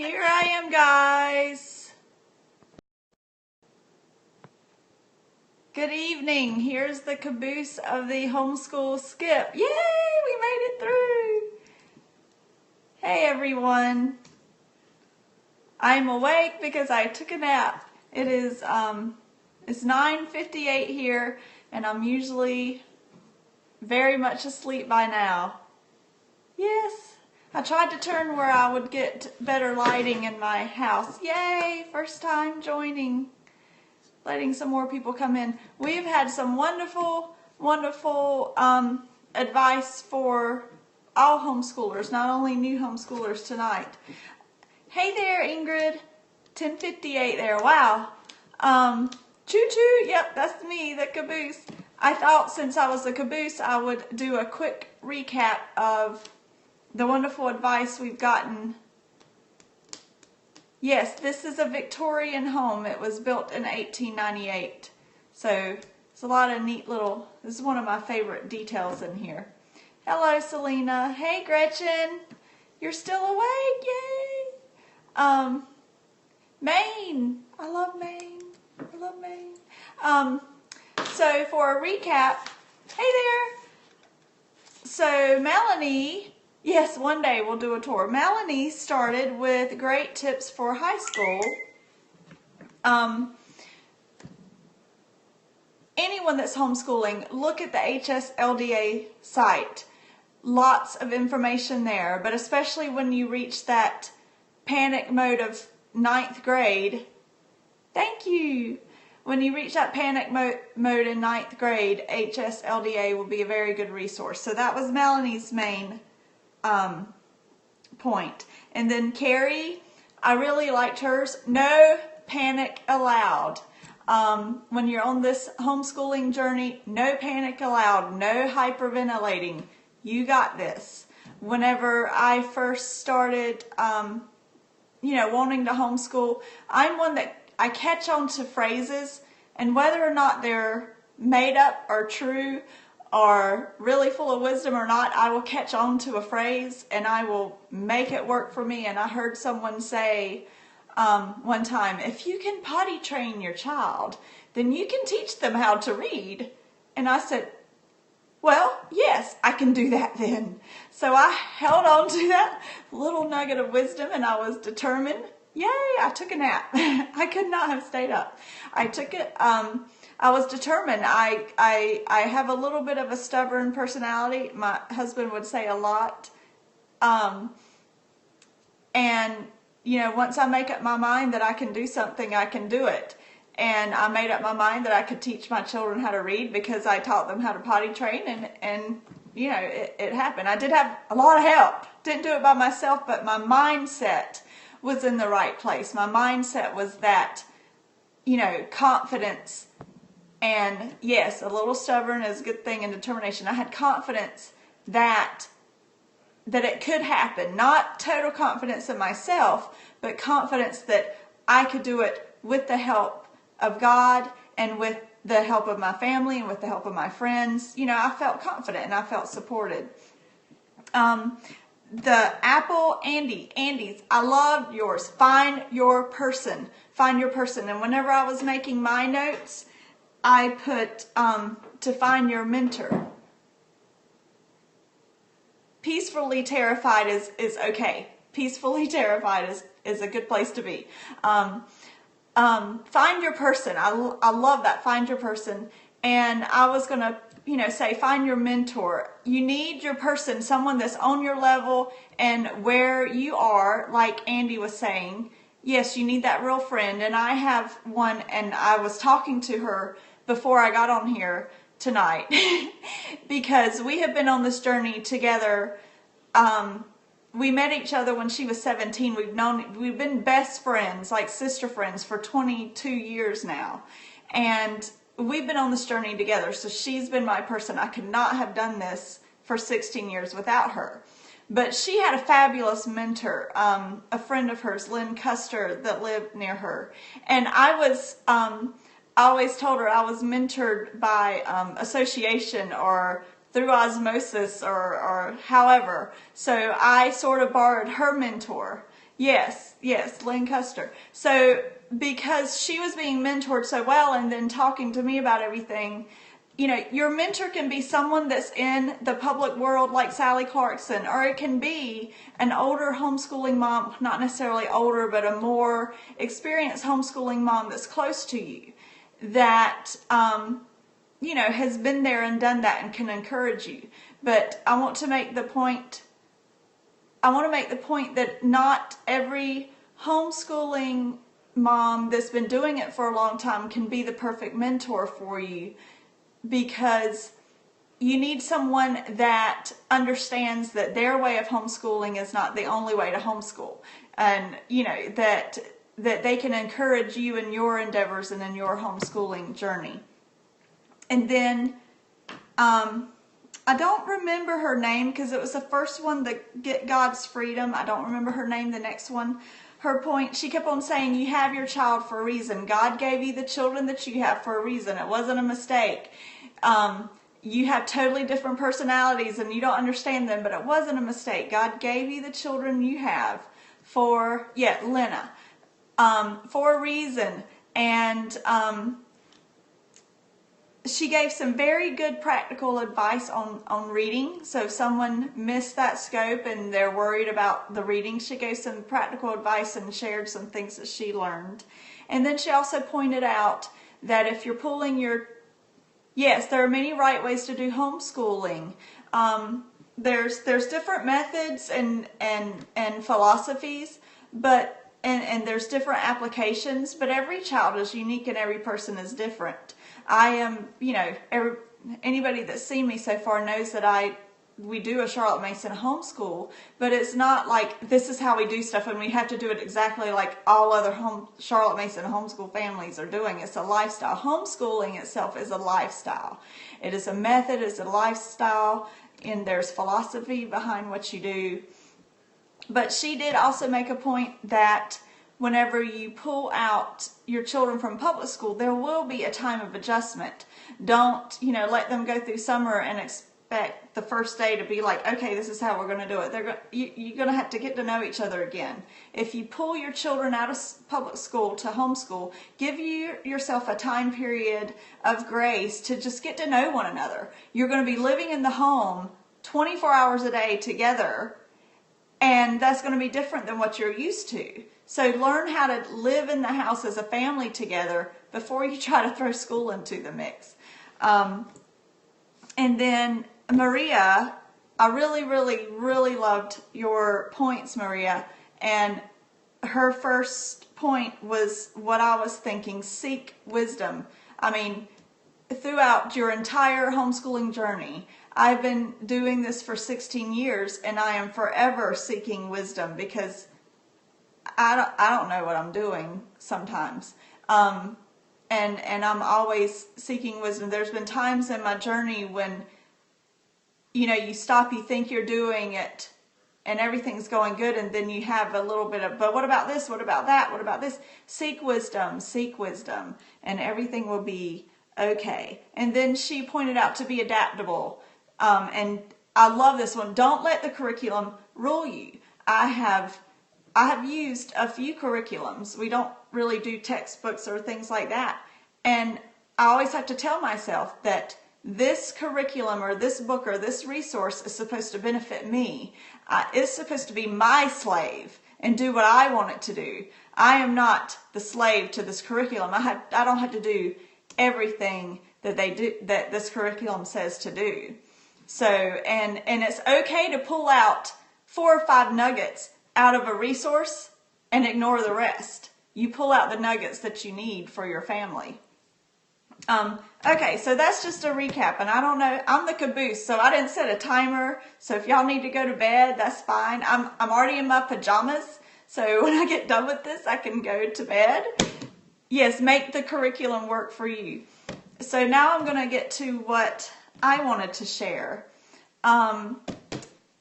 Here I am, guys. Good evening. Here's the caboose of the homeschool skip. Yay, we made it through. Hey, everyone. I'm awake because I took a nap. It's 9:58 here, and I'm usually very much asleep by now. Yes. I tried to turn where I would get better lighting in my house. Yay! First time joining. Letting some more people come in. We've had some wonderful advice for all homeschoolers, not only new homeschoolers tonight. Hey there, Ingrid. 10:58 there. Wow. Choo-choo. Yep, that's me, the caboose. I thought since I was the caboose, I would do a quick recap of the wonderful advice we've gotten. Yes, this is a Victorian home. It was built in 1898. So it's a lot of neat this is one of my favorite details in here. Hello, Selena. Hey, Gretchen. You're still awake. Yay. Maine. I love Maine. I love Maine. So for a recap, hey there. So Melanie, yes, one day we'll do a tour. Melanie started with great tips for high school. Anyone that's homeschooling, look at the HSLDA site. Lots of information there, but especially when you reach that panic mode of 9th grade. Thank you. When you reach that panic mode in 9th grade, HSLDA will be a very good resource. So that was Melanie's main point. And then Carrie, I really liked hers. No panic allowed. When you're on this homeschooling journey, no panic allowed, no hyperventilating. You got this. Whenever I first started, wanting to homeschool, I'm one that I catch on to phrases, and whether or not they're made up or true or really full of wisdom or not, I will catch on to a phrase and I will make it work for me. And I heard someone say one time, if you can potty train your child, then you can teach them how to read. And I said, well, yes, I can do that then. So I held on to that little nugget of wisdom and I was determined. Yay, I took a nap. I could not have stayed up. I took it. I was determined. I have a little bit of a stubborn personality. My husband would say a lot. And, once I make up my mind that I can do something, I can do it. And I made up my mind that I could teach my children how to read because I taught them how to potty train, and it happened. I did have a lot of help. Didn't do it by myself, but my mindset was in the right place. My mindset was that, confidence, and yes, a little stubborn is a good thing, and determination. I had confidence that it could happen. Not total confidence in myself, but confidence that I could do it with the help of God and with the help of my family and with the help of my friends. I felt confident and I felt supported. The Apple Andy's, I loved yours. Find your person. Find your person. And whenever I was making my notes, I put to find your mentor. Peacefully terrified is okay. Peacefully terrified is a good place to be. Find your person. I love that. Find your person. And I was going to say, find your mentor. You need your person, someone that's on your level and where you are, like Andy was saying. Yes, you need that real friend. And I have one, and I was talking to her before I got on here tonight because we have been on this journey together. We met each other when she was 17. We've been best friends, like sister friends, for 22 years now. And we've been on this journey together, so she's been my person. I could not have done this for 16 years without her. But she had a fabulous mentor, a friend of hers, Lynn Custer, that lived near her. And I always told her I was mentored by association or through osmosis or however. So I sort of borrowed her mentor. Yes, yes, Lynn Custer. So because she was being mentored so well and then talking to me about everything, you know, your mentor can be someone that's in the public world like Sally Clarkson, or it can be an older homeschooling mom, not necessarily older, but a more experienced homeschooling mom that's close to you that, you know, has been there and done that and can encourage you. But I want to make the point that not every homeschooling mom that's been doing it for a long time can be the perfect mentor for you, because you need someone that understands that their way of homeschooling is not the only way to homeschool, and you know that they can encourage you in your endeavors and in your homeschooling journey. And then I don't remember her name because it was the first one, the Get God's Freedom. I don't remember her name, the next one. Her point, she kept on saying, you have your child for a reason. God gave you the children that you have for a reason. It wasn't a mistake. You have totally different personalities and you don't understand them, but it wasn't a mistake. God gave you the children you have for, Lena, for a reason. And she gave some very good practical advice on reading. So if someone missed that scope and they're worried about the reading, she gave some practical advice and shared some things that she learned. And then she also pointed out that if you're pulling your, yes, there are many right ways to do homeschooling. There's different methods and philosophies, but and there's different applications, but every child is unique and every person is different. I am, you know, anybody that's seen me so far knows that we do a Charlotte Mason homeschool, but it's not like this is how we do stuff and we have to do it exactly like all other Charlotte Mason homeschool families are doing. It's a lifestyle. Homeschooling itself is a lifestyle. It is a method, it's a lifestyle, and there's philosophy behind what you do. But she did also make a point that whenever you pull out your children from public school, there will be a time of adjustment. Don't, you know, let them go through summer and expect the first day to be like, okay, this is how we're going to do it. You're going to have to get to know each other again. If you pull your children out of public school to homeschool, give yourself a time period of grace to just get to know one another. You're going to be living in the home 24 hours a day together, and that's going to be different than what you're used to. So learn how to live in the house as a family together before you try to throw school into the mix. And then Maria, I really, really, really loved your points, Maria. And her first point was what I was thinking: seek wisdom. I mean, throughout your entire homeschooling journey, I've been doing this for 16 years, and I am forever seeking wisdom because I don't know what I'm doing sometimes. And I'm always seeking wisdom. There's been times in my journey when, you know, you stop, you think you're doing it, and everything's going good, and then you have a little bit of, but what about this? What about that? What about this? Seek wisdom, and everything will be okay. And then she pointed out to be adaptable. And I love this one. Don't let the curriculum rule you. I have used a few curriculums. We don't really do textbooks or things like that. And I always have to tell myself that this curriculum or this book or this resource is supposed to benefit me. It's supposed to be my slave and do what I want it to do. I am not the slave to this curriculum. I don't have to do everything that this curriculum says to do. So, and it's okay to pull out 4 or 5 nuggets out of a resource and ignore the rest. You pull out the nuggets that you need for your family. Okay, so that's just a recap, and I don't know, I'm the Caboose, so I didn't set a timer, so if y'all need to go to bed, that's fine. I'm already in my pajamas, so when I get done with this, I can go to bed. Yes, make the curriculum work for you. So now I'm going to get to what I wanted to share.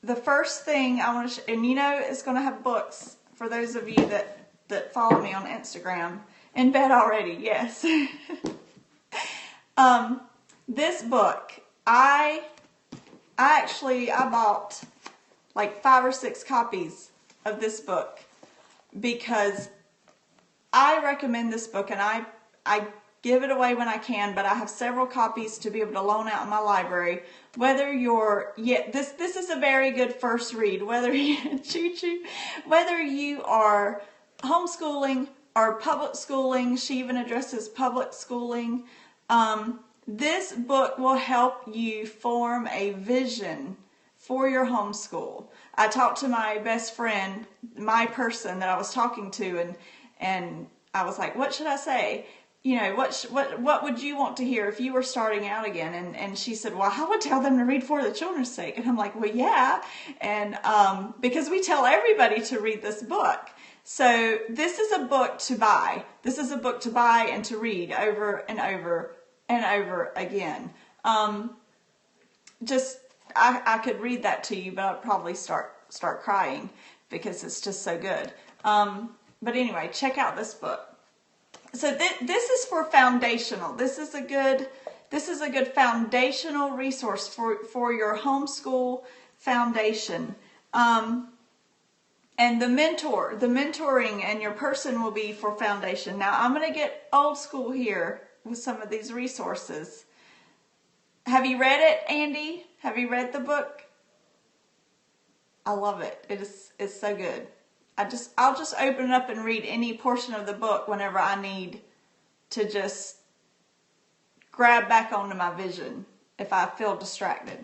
The first thing I want to, and you know, it's going to have books for those of you that follow me on Instagram. In bed already, yes. This book, I bought like 5 or 6 copies of this book. because I recommend this book, and I give it away when I can, but I have several copies to be able to loan out in my library. Whether you're, this is a very good first read, whether whether you are homeschooling or public schooling. She even addresses public schooling. This book will help you form a vision for your homeschool. I talked to my best friend, my person that I was talking to, and I was like, what should I say? You know, what would you want to hear if you were starting out again? And she said, well, I would tell them to read For the Children's Sake. And I'm like, well, yeah. And because we tell everybody to read this book. So this is a book to buy. This is a book to buy and to read over and over and over again. I could read that to you, but I'd probably start crying because it's just so good. But anyway, check out this book. So this is for foundational. This is a good foundational resource for your homeschool foundation. And the mentoring and your person will be for foundation. Now I'm going to get old school here with some of these resources. Have you read it, Andy? Have you read the book? I love it. It's so good. I'll just open it up and read any portion of the book whenever I need to just grab back onto my vision if I feel distracted.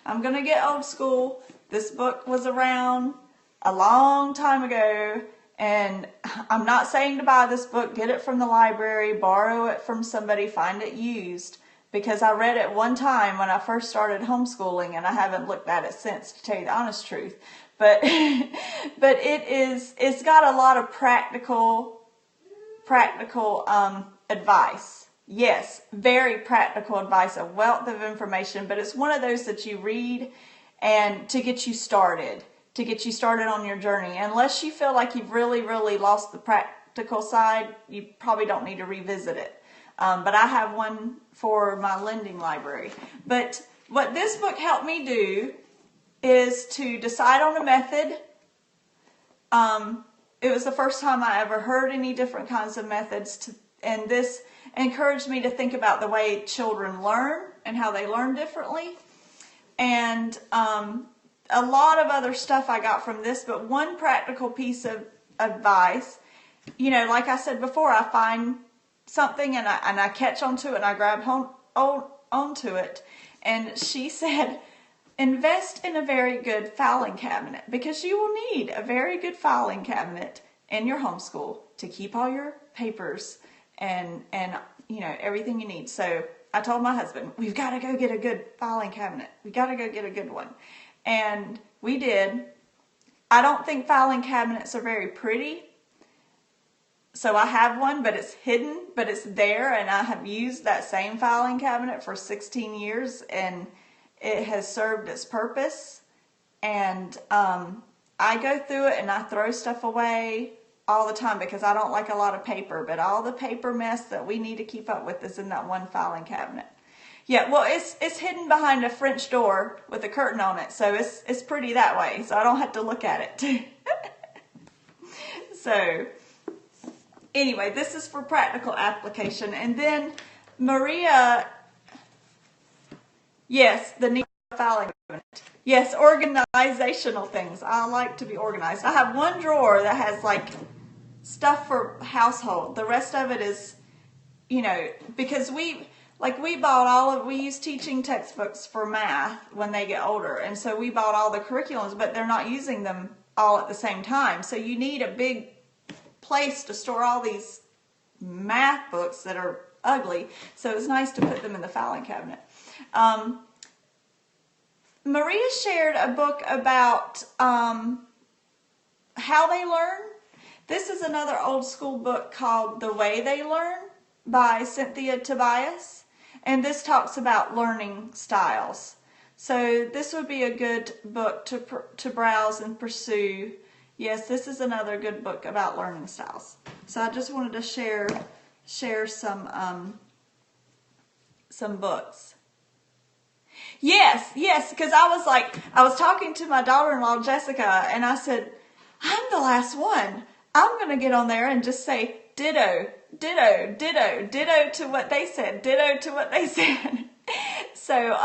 I'm going to get old school. This book was around a long time ago, and I'm not saying to buy this book. Get it from the library, borrow it from somebody, find it used, because I read it one time when I first started homeschooling, and I haven't looked at it since, to tell you the honest truth. But it's got a lot of practical advice. Yes, very practical advice, a wealth of information, but it's one of those that you read and to get you started on your journey. Unless you feel like you've really, really lost the practical side, you probably don't need to revisit it. But I have one for my lending library. But what this book helped me do is to decide on a method. It was the first time I ever heard any different kinds of methods, and this encouraged me to think about the way children learn and how they learn differently. And a lot of other stuff I got from this, but one practical piece of advice, you know, like I said before, I find something and I catch onto it and I grab onto it. And she said, invest in a very good filing cabinet, because you will need a very good filing cabinet in your homeschool to keep all your papers and you know, everything you need. So I told my husband, we've got to go get a good filing cabinet. We got to go get a good one. And we did. I don't think filing cabinets are very pretty. So I have one, but it's hidden, but it's there, and I have used that same filing cabinet for 16 years, and it has served its purpose. And I go through it and I throw stuff away all the time because I don't like a lot of paper, but all the paper mess that we need to keep up with is in that one filing cabinet. Yeah, well, it's hidden behind a French door with a curtain on it, so it's pretty that way, so I don't have to look at it. So anyway, this is for practical application. And then Maria, yes, the need for filing cabinet. Yes, organizational things. I like to be organized. I have one drawer that has like stuff for household. The rest of it is, you know, because we use teaching textbooks for math when they get older. And so we bought all the curriculums, but they're not using them all at the same time. So you need a big place to store all these math books that are ugly. So it's nice to put them in the filing cabinet. Maria shared a book about how they learn. This is another old school book called The Way They Learn by Cynthia Tobias. And this talks about learning styles. So this would be a good book to browse and pursue. Yes, this is another good book about learning styles. So I just wanted to share some books. Yes, because I was talking to my daughter-in-law, Jessica, and I said, I'm the last one. I'm going to get on there and just say ditto, ditto, ditto, ditto to what they said, ditto to what they said. So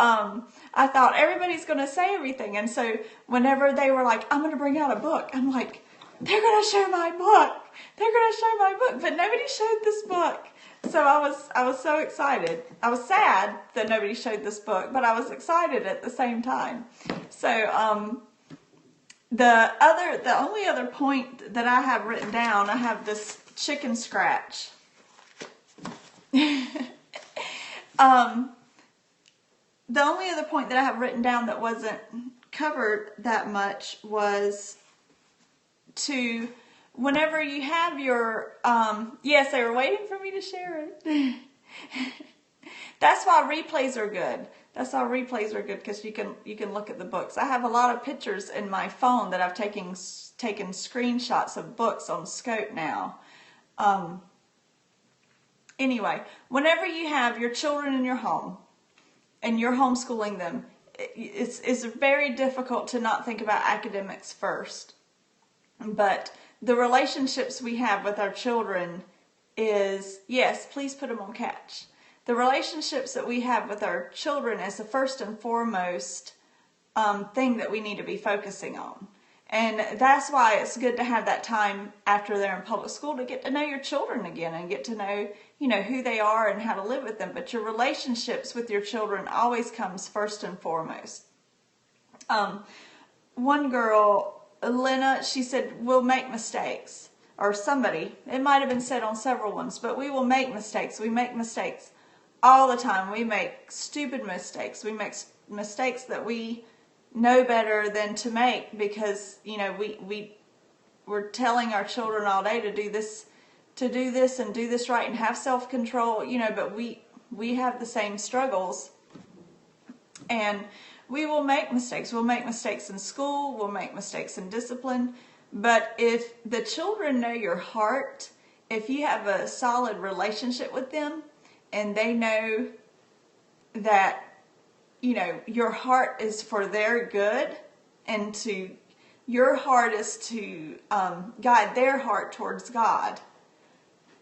I thought everybody's going to say everything. And so whenever they were like, I'm going to bring out a book, I'm like, they're going to show my book. They're going to show my book. But nobody showed this book. So I was so excited. I was sad that nobody showed this book, but I was excited at the same time. So the only other point that I have written down, I have this chicken scratch. The only other point that I have written down that wasn't covered that much was to, whenever you have your, yes, they were waiting for me to share it. That's why replays are good. That's why replays are good, because you can look at the books. I have a lot of pictures in my phone that I've taken screenshots of books on Scope now. Anyway, whenever you have your children in your home and you're homeschooling them, it's very difficult to not think about academics first. But the relationships we have with our children is, yes, please put them on catch. The relationships that we have with our children is the first and foremost thing that we need to be focusing on. And that's why it's good to have that time after they're in public school to get to know your children again and get to know, who they are and how to live with them. But your relationships with your children always comes first and foremost. One girl, Lena, she said, we'll make mistakes. Or somebody, it might have been said on several ones, but we will make mistakes. We make mistakes all the time. We make stupid mistakes. We make mistakes that we know better than to make, because we're telling our children all day to do this and do this right and have self-control, but we have the same struggles, and we will make mistakes. We'll make mistakes in school, we'll make mistakes in discipline. But if the children know your heart, if you have a solid relationship with them and they know that your heart is for their good, and your heart is to guide their heart towards God,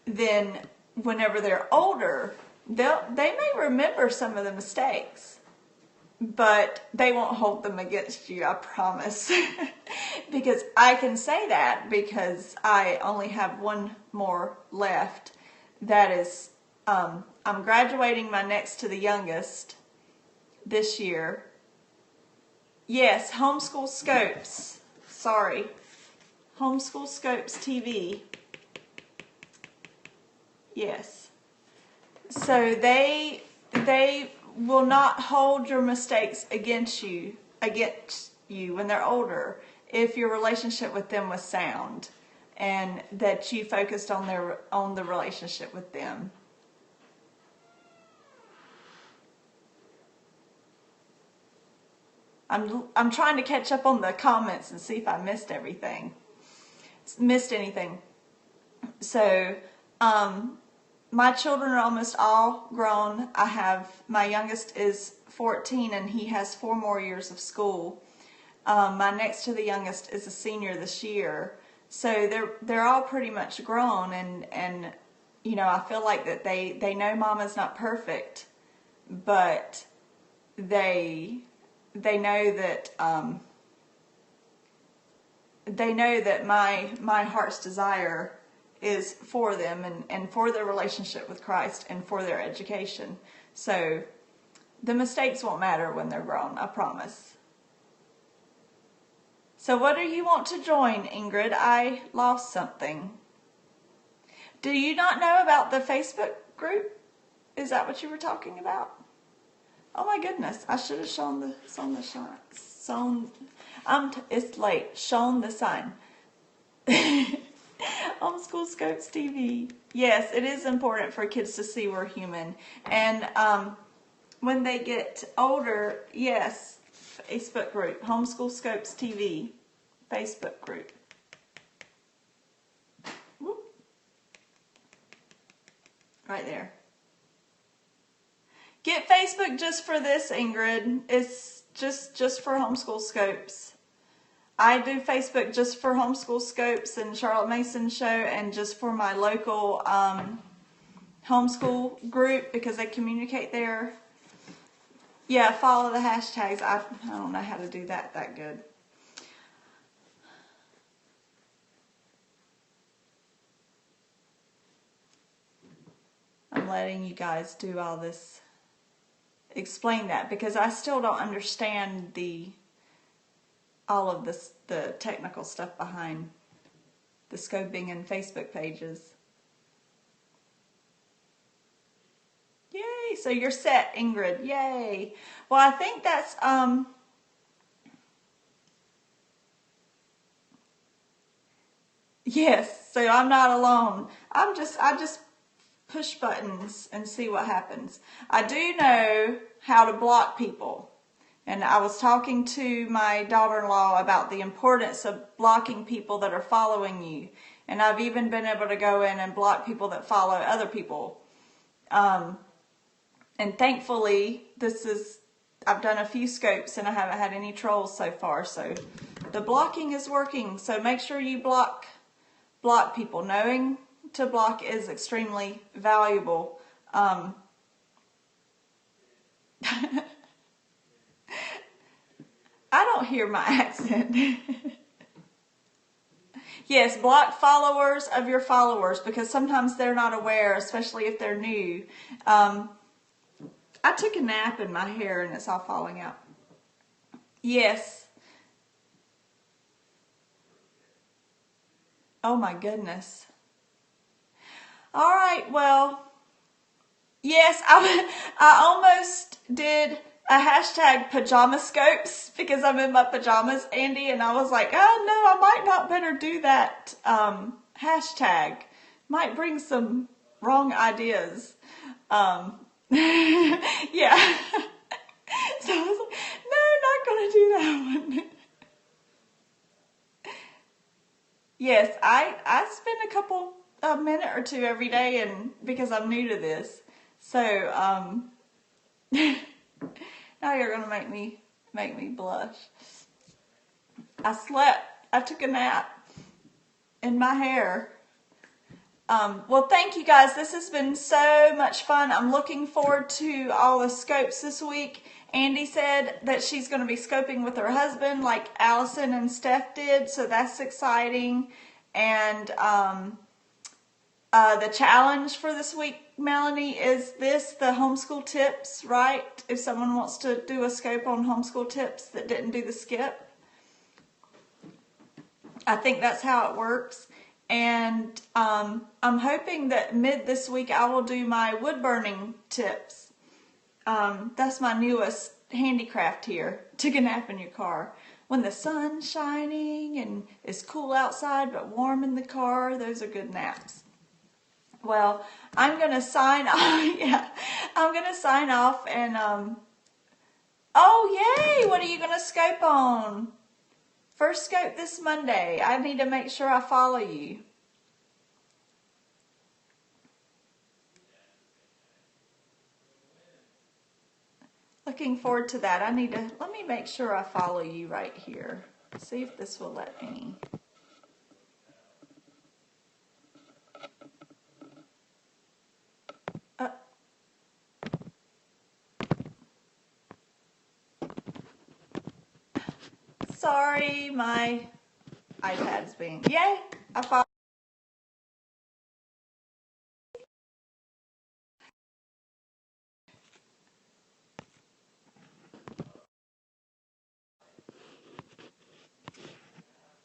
then whenever they're older, they may remember some of the mistakes, but they won't hold them against you, I promise. Because I can say that because I only have one more left. That is, I'm graduating my next to the youngest this year. Yes, Homeschool Scopes. Sorry. Homeschool Scopes TV. Yes. So they will not hold your mistakes against you when they're older, if your relationship with them was sound and that you focused on the relationship with them. I'm trying to catch up on the comments and see if I missed anything. So, my children are almost all grown. My youngest is 14 and he has 4 more years of school. My next to the youngest is a senior this year. So they're all pretty much grown, and I feel like that they know Mama's not perfect, but they know that my heart's desire is for them and for their relationship with Christ and for their education. So the mistakes won't matter when they're grown, I promise. So what do you want to join, Ingrid? I lost something. Do you not know about the Facebook group? Is that what you were talking about? Oh my goodness, I should have shown the sign. It's late. Shown the sign. Homeschool Scopes TV. Yes, it is important for kids to see we're human. And when they get older, yes, Facebook group. Homeschool Scopes TV. Facebook group. Whoop. Right there. Get Facebook just for this, Ingrid. It's just for Homeschool Scopes. I do Facebook just for Homeschool Scopes and Charlotte Mason Show, and just for my local homeschool group because they communicate there. Yeah, follow the hashtags. I don't know how to do that good. I'm letting you guys do all this, explain that, because I still don't understand all of this, the technical stuff behind the scoping and Facebook pages. Yay, so you're set, Ingrid. Yay. Well, I think that's yes, so I'm not alone. I just push buttons and see what happens. I do know how to block people. And I was talking to my daughter-in-law about the importance of blocking people that are following you. And I've even been able to go in and block people that follow other people. And thankfully, I've done a few scopes and I haven't had any trolls so far. So the blocking is working. So make sure you block people. Knowing to block is extremely valuable. I don't hear my accent. Yes, block followers of your followers, because sometimes they're not aware, especially if they're new. I took a nap in my hair and it's all falling out. Yes. Oh my goodness. All right, well, yes, I almost did a hashtag pajama scopes because I'm in my pajamas, Andy, and I was like, oh no, I might not better do that hashtag. Might bring some wrong ideas. Yeah. So I was like, no, not gonna do that one. Yes, I spend a minute or two every day, and because I'm new to this. So now you're gonna make me blush. I took a nap in my hair. Well, thank you guys. This has been so much fun. I'm looking forward to all the scopes this week. Andy said that she's going to be scoping with her husband like Allison and Steph did, so that's exciting. And the challenge for this week, Melanie, is the homeschool tips, right? If someone wants to do a scope on homeschool tips that didn't do the skip. I think that's how it works. And I'm hoping that mid this week I will do my wood burning tips. That's my newest handicraft here. Take a nap in your car. When the sun's shining and it's cool outside but warm in the car, those are good naps. Well, I'm going to sign off. Yeah, I'm going to sign off and, oh, yay! What are you going to scope on? First scope this Monday. I need to make sure I follow you. Looking forward to that. Let me make sure I follow you right here. See if this will let me. Sorry, my iPad's being, yay, I follow.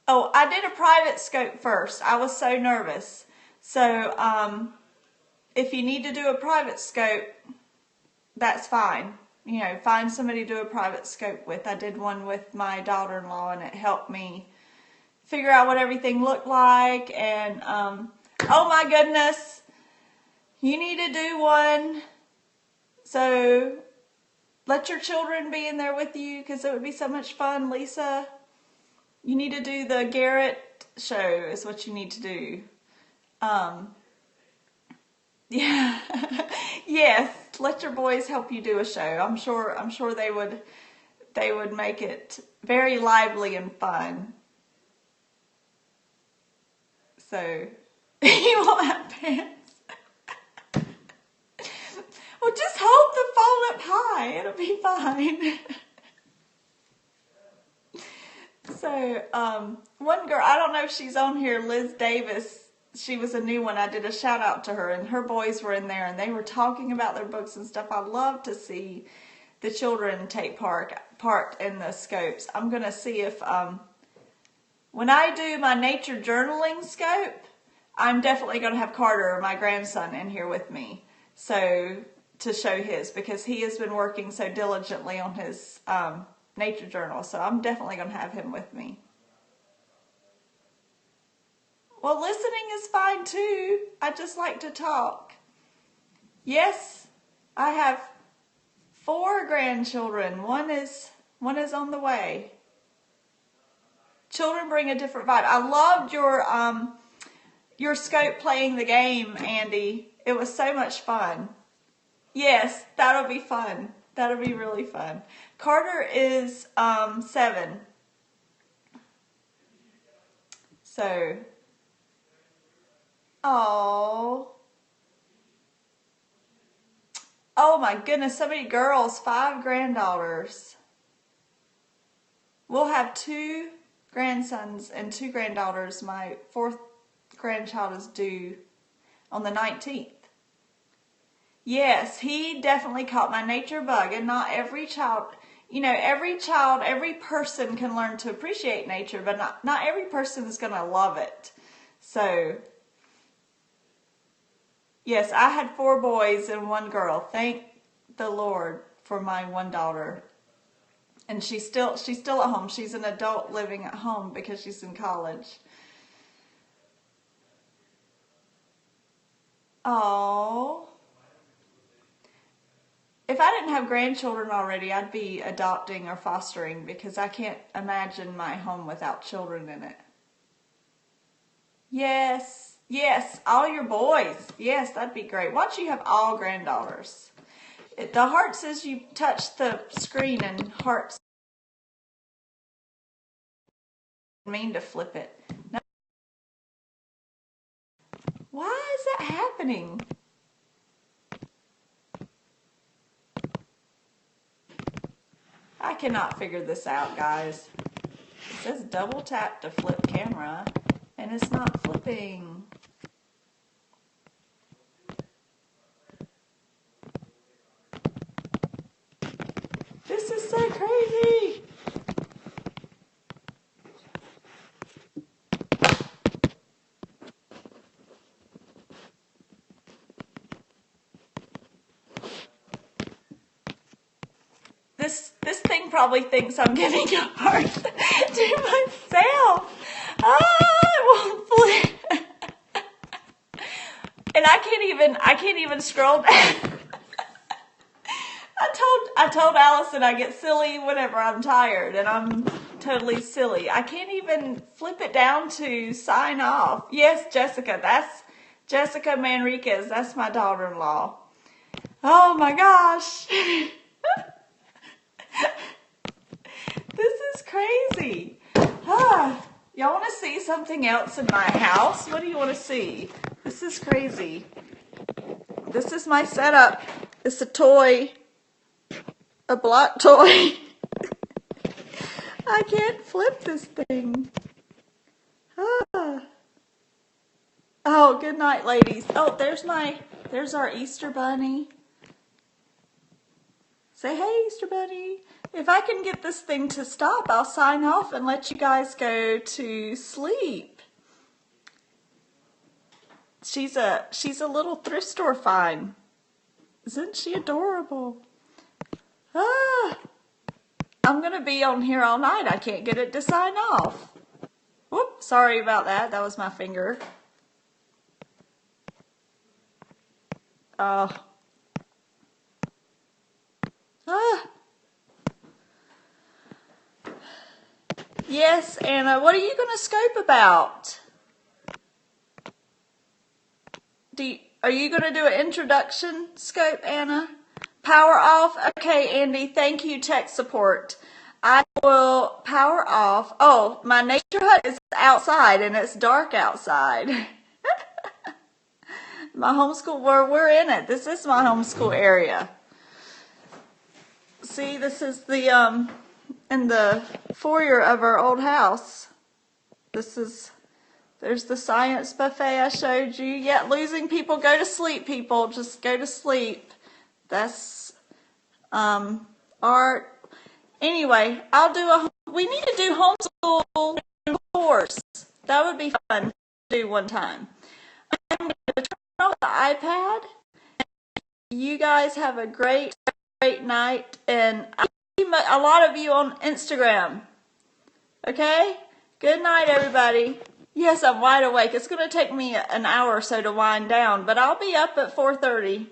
Oh, I did a private scope first. I was so nervous. So, if you need to do a private scope, that's fine. You know, find somebody to do a private scope with. I did one with my daughter-in-law and it helped me figure out what everything looked like. And, oh my goodness, you need to do one. So let your children be in there with you because it would be so much fun. Lisa, you need to do the Garrett show is what you need to do. Yeah. Yes, let your boys help you do a show. I'm sure they would make it very lively and fun. So he won't have pants. Well, just hold the phone up high. It'll be fine. So, one girl, I don't know if she's on here, Liz Davis, she was a new one. I did a shout out to her, and her boys were in there, and they were talking about their books and stuff. I love to see the children take part in the scopes. I'm going to see if, when I do my nature journaling scope, I'm definitely going to have Carter, my grandson, in here with me. So, to show his, because he has been working so diligently on his, nature journal, so I'm definitely going to have him with me. Well, listening is fine too. I just like to talk. Yes, I have 4 grandchildren. One is on the way. Children bring a different vibe. I loved your scope playing the game, Andy. It was so much fun. Yes, that'll be fun. That'll be really fun. Carter is 7. So, oh my goodness, so many girls, 5 granddaughters. We'll have 2 grandsons and 2 granddaughters. My 4th grandchild is due on the 19th. Yes, he definitely caught my nature bug, and not every child, every person can learn to appreciate nature, but not every person is going to love it. So, yes, I had 4 boys and 1 girl. Thank the Lord for my 1 daughter. And she's still at home. She's an adult living at home because she's in college. Oh. If I didn't have grandchildren already, I'd be adopting or fostering, because I can't imagine my home without children in it. Yes, all your boys. Yes, that'd be great. Why don't you have all granddaughters? The heart says you touch the screen, and hearts mean to flip it. No. Why is that happening? I cannot figure this out, guys. It says double tap to flip camera, and it's not flipping. This is so crazy. This thing probably thinks I'm giving a heart to myself. It won't flip. And I can't even scroll down. I told Allison I get silly whenever I'm tired, and I'm totally silly. I can't even flip it down to sign off. Yes, Jessica, that's Jessica Manriquez. That's my daughter-in-law. Oh my gosh. This is crazy. Y'all want to see something else in my house? What do you want to see? This is crazy. This is my setup. It's a toy. A block toy. I can't flip this thing. Oh, good night, ladies. Oh, there's our Easter bunny. Say hey, Easter bunny. If I can get this thing to stop, I'll sign off and let you guys go to sleep. She's a little thrift store find. Isn't she adorable? I'm going to be on here all night. I can't get it to sign off. Whoop, sorry about that. That was my finger. Yes, Anna, what are you going to scope about? Are you going to do an introduction scope, Anna? Power off? Okay, Andy, thank you, tech support. I will power off. Oh, my nature hut is outside and it's dark outside. My homeschool, we're in it. This is my homeschool area. See, this is the, in the foyer of our old house. There's the science buffet I showed you. Yeah, losing people, go to sleep, people. Just go to sleep. That's, art. Anyway, we need to do homeschool course. That would be fun to do one time. I'm going to turn off the iPad. You guys have a great night, and I'll see a lot of you on Instagram. Okay? Good night, everybody. Yes, I'm wide awake. It's going to take me an hour or so to wind down, but I'll be up at 4:30.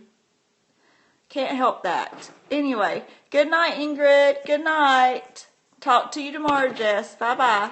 Can't help that. Anyway, good night, Ingrid. Good night. Talk to you tomorrow, Jess. Bye-bye.